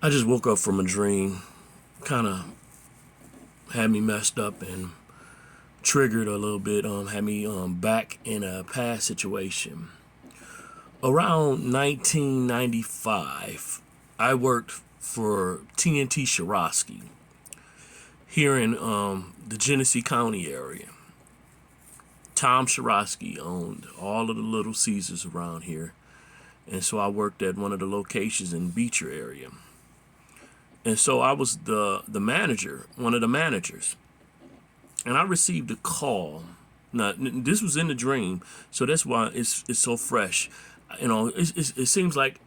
I just woke up from a dream, kind of had me messed up and triggered a little bit. Had me back in a past situation. Around 1995, I worked for TNT Shirosky here in the Genesee County area. Tom Shirosky owned all of the Little Caesars around here, and so I worked at one of the locations in Beecher area. And so I was the manager, one of the managers. And I received a call. Now, this was in the dream, so that's why it's so fresh. It seems like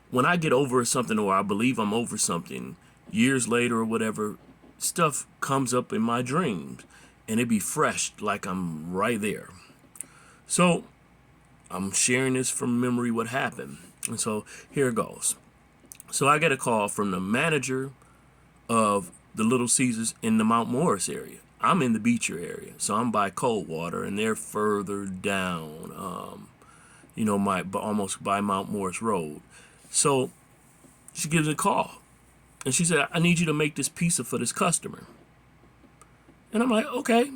when I get over something or I believe I'm over something, years later or whatever, stuff comes up in my dreams. And it be fresh, like I'm right there. So I'm sharing this from memory what happened. And so here it goes. So I get a call from the manager of the Little Caesars in the Mount Morris area. I'm in the Beecher area, so I'm by Coldwater, and they're further down, almost by Mount Morris Road. So she gives me a call, and she said, "I need you to make this pizza for this customer." And I'm like, "Okay."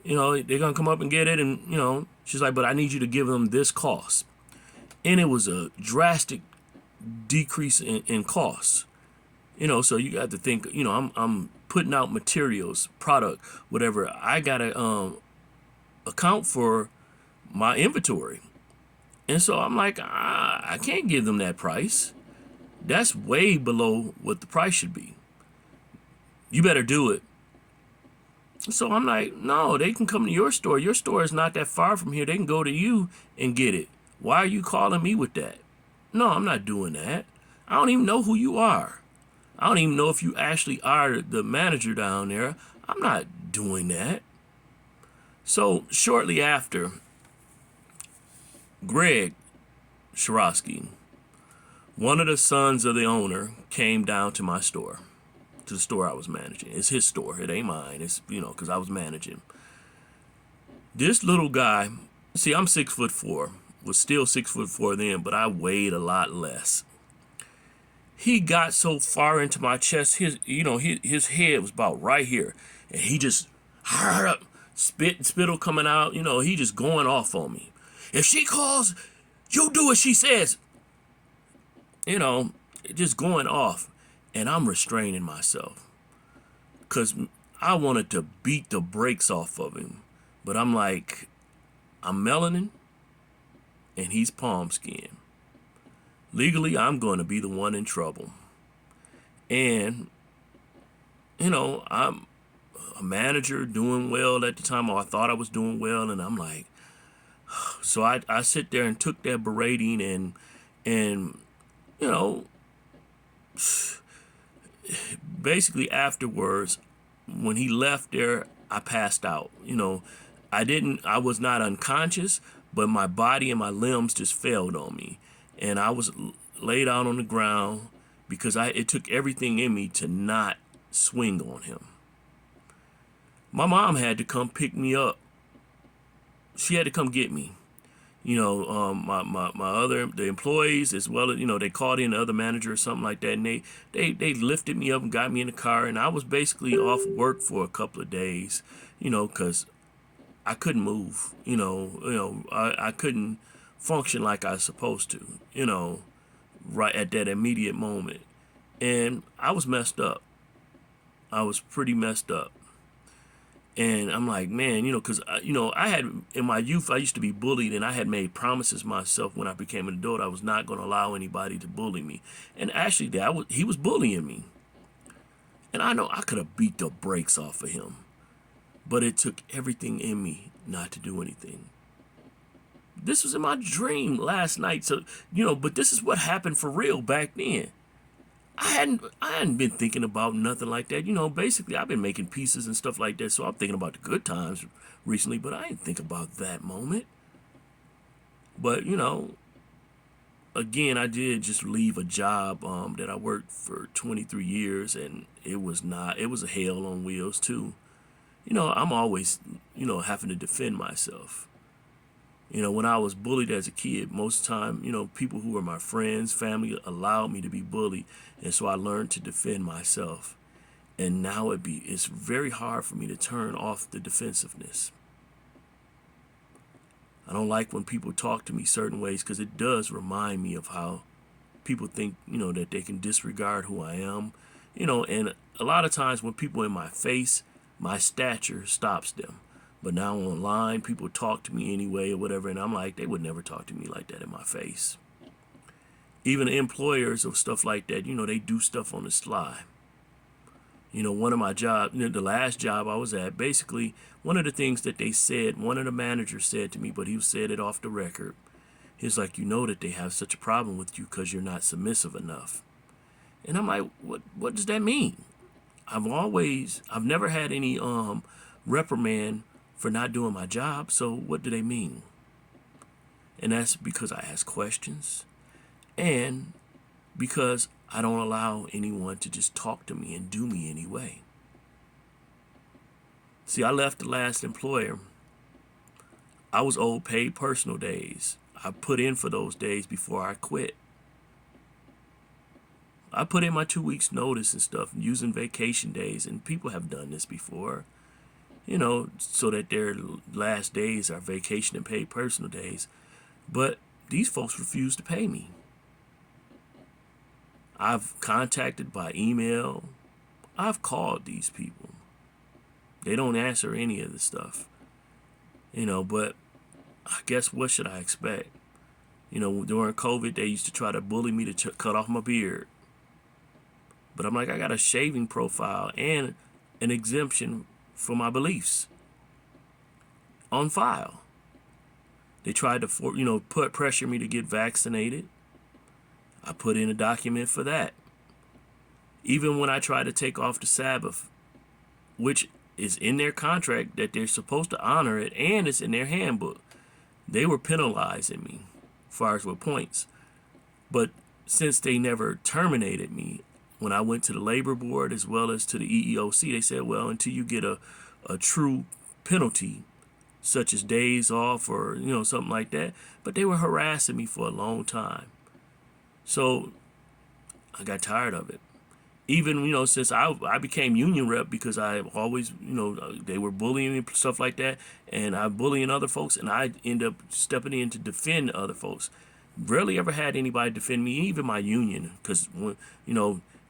They're gonna come up and get it, and she's like, "But I need you to give them this cost." And it was a drastic decrease in costs. So you got to think, I'm putting out materials, product, whatever. I gotta account for my inventory. And so I'm like, I can't give them that price. That's way below what the price should be. You better do it. So I'm like, no, they can come to your store. Your store is not that far from here. They can go to you and get it. Why are you calling me with that? No, I'm not doing that. I don't even know who you are. I don't even know if you actually are the manager down there. I'm not doing that. So shortly after, Greg Shirosky, one of the sons of the owner, came down to my store, to the store I was managing. It's his store. It ain't mine. It's, because I was managing. This little guy, see, I'm 6'4", was still 6'4" then, but I weighed a lot less. He got so far into my chest, his head was about right here, and he just spittle coming out. He just going off on me. If she calls, you do what she says. Just going off, and I'm restraining myself because I wanted to beat the brakes off of him, but I'm like, I'm melanin, and he's palm skin. Legally, I'm going to be the one in trouble. And, I'm a manager doing well at the time, or I thought I was doing well, and I'm like, so I sit there and took that berating and basically afterwards, when he left there, I passed out. I was not unconscious, but my body and my limbs just failed on me. And I was laid out on the ground because it took everything in me to not swing on him. My mom had to come pick me up. She had to come get me. The employees, as well as, they called in the other manager or something like that, and they lifted me up and got me in the car, and I was basically off work for a couple of days, because I couldn't move. I couldn't function like I was supposed to, right at that immediate moment. And I was messed up. I was pretty messed up. And I'm like, man, because, I had, in my youth, I used to be bullied, and I had made promises myself when I became an adult. I was not going to allow anybody to bully me. And actually, he was bullying me. And I know I could have beat the brakes off of him. But it took everything in me not to do anything. This was in my dream last night. So, but this is what happened for real back then. I hadn't been thinking about nothing like that. Basically I've been making pieces and stuff like that. So I'm thinking about the good times recently, but I didn't think about that moment. But, again, I did just leave a job that I worked for 23 years, and it was a hell on wheels too. I'm always, having to defend myself. When I was bullied as a kid, most of the time, people who were my friends, family allowed me to be bullied. And so I learned to defend myself. And now it's very hard for me to turn off the defensiveness. I don't like when people talk to me certain ways because it does remind me of how people think, that they can disregard who I am. And a lot of times when people in my face, my stature stops them. But now online, people talk to me anyway or whatever, and I'm like, they would never talk to me like that in my face. Even employers or stuff like that, they do stuff on the sly. One of my jobs, the last job I was at, basically, one of the things that they said, one of the managers said to me, but he said it off the record. He's like, that they have such a problem with you because you're not submissive enough. And I'm like, what does that mean? I've never had any reprimand for not doing my job. So what do they mean? And that's because I ask questions and because I don't allow anyone to just talk to me and do me anyway. See, I left the last employer. I was owed paid personal days. I put in for those days before I quit. I put in my 2 weeks notice and stuff using vacation days, and people have done this before, so that their last days are vacation and paid personal days. But these folks refuse to pay me. I've contacted by email. I've called these people. They don't answer any of the stuff, but I guess what should I expect? During COVID, they used to try to bully me to cut off my beard. But I'm like, I got a shaving profile and an exemption for my beliefs on file. They tried to, pressure me to get vaccinated. I put in a document for that. Even when I tried to take off the Sabbath, which is in their contract that they're supposed to honor it, and it's in their handbook, they were penalizing me as far as with points. But since they never terminated me, when I went to the labor board as well as to the EEOC, they said, well, until you get a true penalty, such as days off or, something like that. But they were harassing me for a long time. So I got tired of it. Even, since I became union rep because I always, they were bullying me, stuff like that. And I'm bullying other folks, and I end up stepping in to defend other folks. Rarely ever had anybody defend me, even my union, because,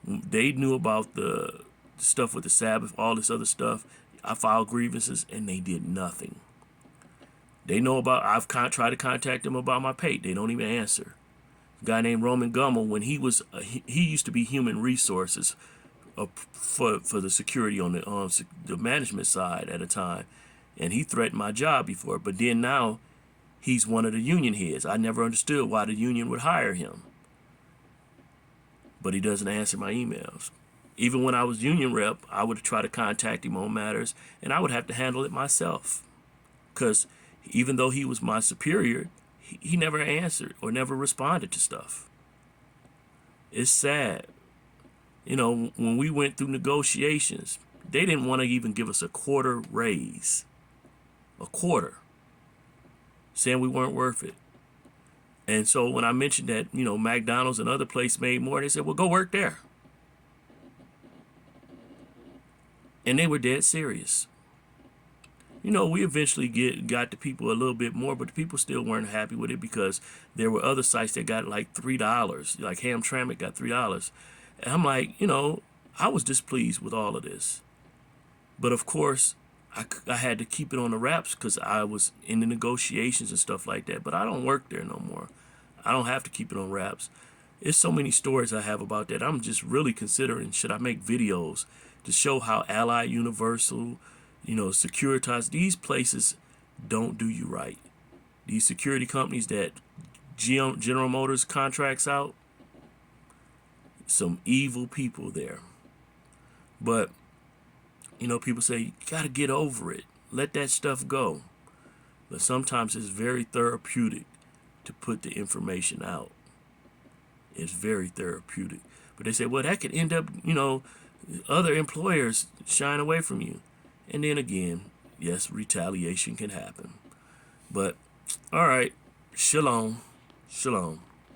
they knew about the stuff with the Sabbath, all this other stuff. I filed grievances, and they did nothing. They know I've tried to contact them about my pay. They don't even answer. A guy named Roman Gummel, when he used to be human resources for the security on the management side at a time, and he threatened my job before. But then now, he's one of the union heads. I never understood why the union would hire him. But he doesn't answer my emails. Even when I was union rep, I would try to contact him on matters, and I would have to handle it myself. Because even though he was my superior, he never answered or never responded to stuff. It's sad. When we went through negotiations, they didn't want to even give us a quarter raise. A quarter. Saying we weren't worth it. And so when I mentioned that, McDonald's and other places made more, they said, well, go work there. And they were dead serious. We eventually got the people a little bit more, but the people still weren't happy with it because there were other sites that got like $3, like Hamtramck got $3. And I'm like, I was displeased with all of this. But of course, I had to keep it on the wraps because I was in the negotiations and stuff like that. But I don't work there no more. I don't have to keep it on wraps. There's so many stories I have about that. I'm just really considering, should I make videos to show how Allied Universal, Securitas, these places don't do you right. These security companies that General Motors contracts out, some evil people there. But people say, you got to get over it. Let that stuff go. But sometimes it's very therapeutic to put the information out. It's very therapeutic. But they say, well, that could end up, other employers shying away from you. And then again, yes, retaliation can happen. But All right. Shalom. Shalom.